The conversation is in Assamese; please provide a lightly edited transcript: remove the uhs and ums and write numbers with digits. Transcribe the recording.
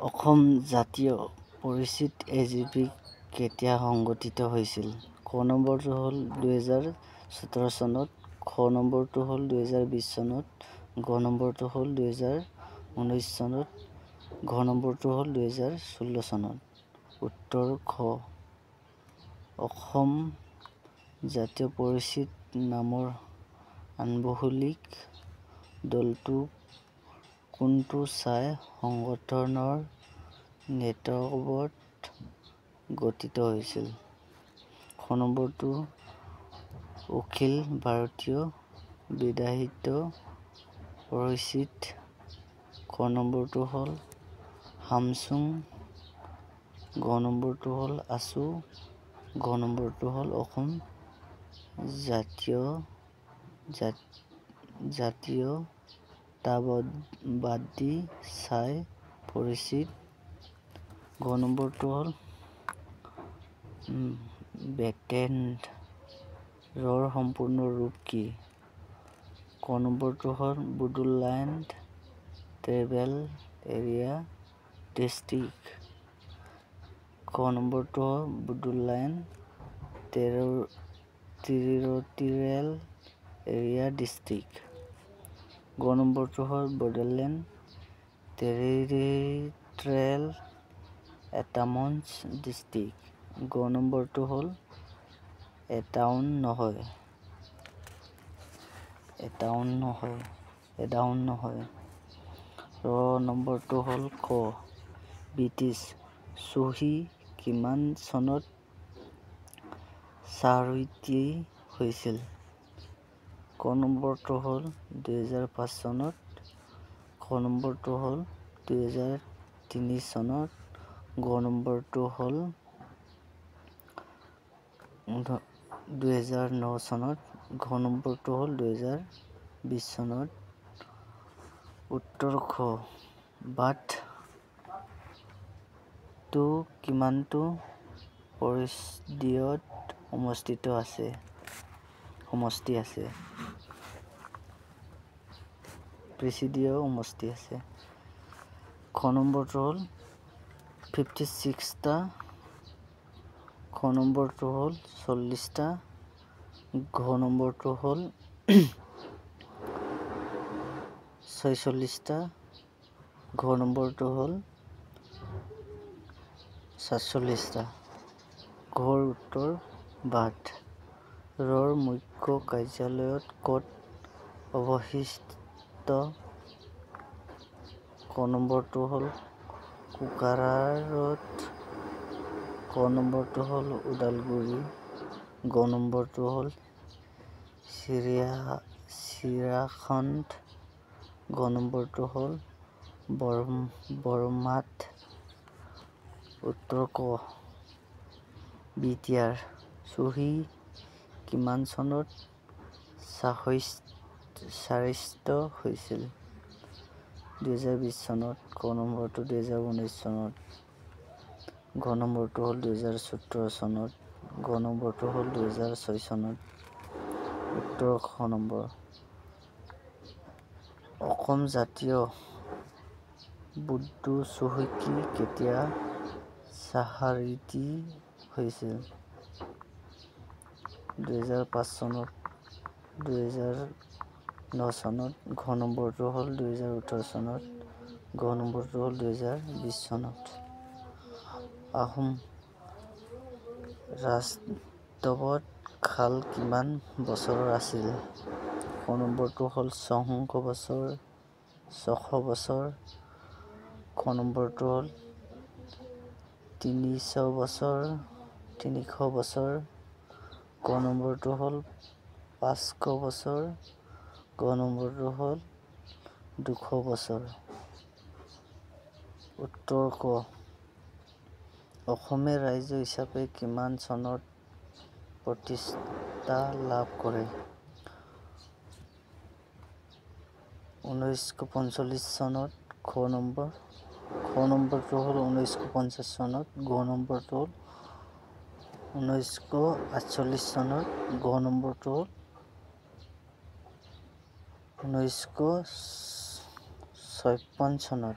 অসম জাতীয় পৰিষদ AGP কেতিয়া সংগঠিত হৈছিল? ক নম্বৰটো হ'ল 2017 চনত, খ নম্বৰটো হ'ল 2020 চনত, গ নম্বৰটো হ'ল 2019 চনত, ঘ নম্বৰটো হ'ল 2016 চনত। উত্তৰ খ। অসম জাতীয় পৰিষদ নামৰ আনুষ্ঠানিক দলটো কোনটো ছাই সংগঠনৰ নেতৃত্বত গঠিত হৈছিল? খ নম্বৰটো অখিল ভাৰতীয় বিদ্যাসাহিত্য পৰিষদ, খ নম্বৰটো হ'ল হামচুং, গ নম্বৰটো হ'ল আছু, ঘ নম্বৰটো হ'ল অসম জাতীয়তাবাদী ছাই পৰিষদ, ঘ নম্বৰটো হ'ল বেটেনৰৰ সম্পূৰ্ণ ৰূপ কি? ক নম্বৰটো হ'ল বড়োলেণ্ড ট্ৰাইবেল এৰিয়া ডিষ্ট্ৰিক্ট, খ নম্বৰটো হ'ল বড়োলেণ্ড টেৰিটৰিয়েল এৰিয়া ডিষ্ট্ৰিক্ট, গ নম্বৰটো হ'ল বড়োলেণ্ড টেৰিটৰিয়েল অট'নমাছ ডিষ্ট্ৰিক্ট, ঘ নম্বৰটো হ'ল এটাউন নহয়, ৰ নম্বৰটো হ'ল খ। ব্ৰিটিছ চহী কিমান চনত স্বাক্ষৰিত হৈছিল? ক নম্বৰটো হ'ল 2005 চনত, খ নম্বৰটো হ'ল 2003 চনত, ঘ নম্বৰটো হ'ল 2009 চনত, ঘ নম্বৰটো হ'ল 2020 চনত। উত্তৰ খ। বাঁধটো কিমানটো পৰিষদীয় সমষ্টি আছে? খ নম্বৰটো হ'ল 56টা, খ নম্বৰটো হ'ল 40টা, ঘ নম্বৰটো হ'ল 46টা, ঘ নম্বৰটো হ'ল 47টা। ঘৰ উত্তৰ বাঁধ ৰ মুখ্য কাৰ্যালয় ক'ত অৱস্থিত? ক নম্বৰটো হ'ল কোকৰাঝাৰত, খ নম্বৰটো হ'ল ওদালগুৰি, ঘ নম্বৰটো হ'ল চিৰাখণ্ড, ঘ নম্বৰটো হ'ল বৰমাত। উত্তৰ ক। ব্ৰিটিছ চহী কিমান চনত স্বাক্ষৰিত হৈছিল? 2020 চনত, খ নম্বৰটো 2019 চনত, ঘ নম্বৰটো হ'ল 2017 চনত, ঘ নম্বৰটো হ'ল 2006 চনত। উত্তৰ খ নম্বৰ। অসম জাতীয় বৌদ্ধ চহী কেতিয়া স্বাক্ষৰিত হৈছিল? 2005 চনত, 2009 চনত, ঘ নম্বৰটো হ'ল 2018 চনত, ঘ নম্বৰটো হ'ল 2020 চনত। আহোম ৰাজত্বত কাল কিমান বছৰ আছিল? খ নম্বৰটো হ'ল 600 বছৰ, খ নম্বৰটো হ'ল 300 বছৰ, গ নম্বৰটো হ'ল 500 বছৰ, ঘ নম্বৰটো হ'ল 200 বছৰ। উত্তৰ ক। অসমে ৰাজ্য হিচাপে কিমান চনত প্ৰতিষ্ঠা লাভ কৰে? 1945 চনত, খ নম্বৰটো হ'ল 1950 চনত, ঘ নম্বৰটো হ'ল 1948 চনত, ঘ নম্বৰটো হ'ল 1956 চনত।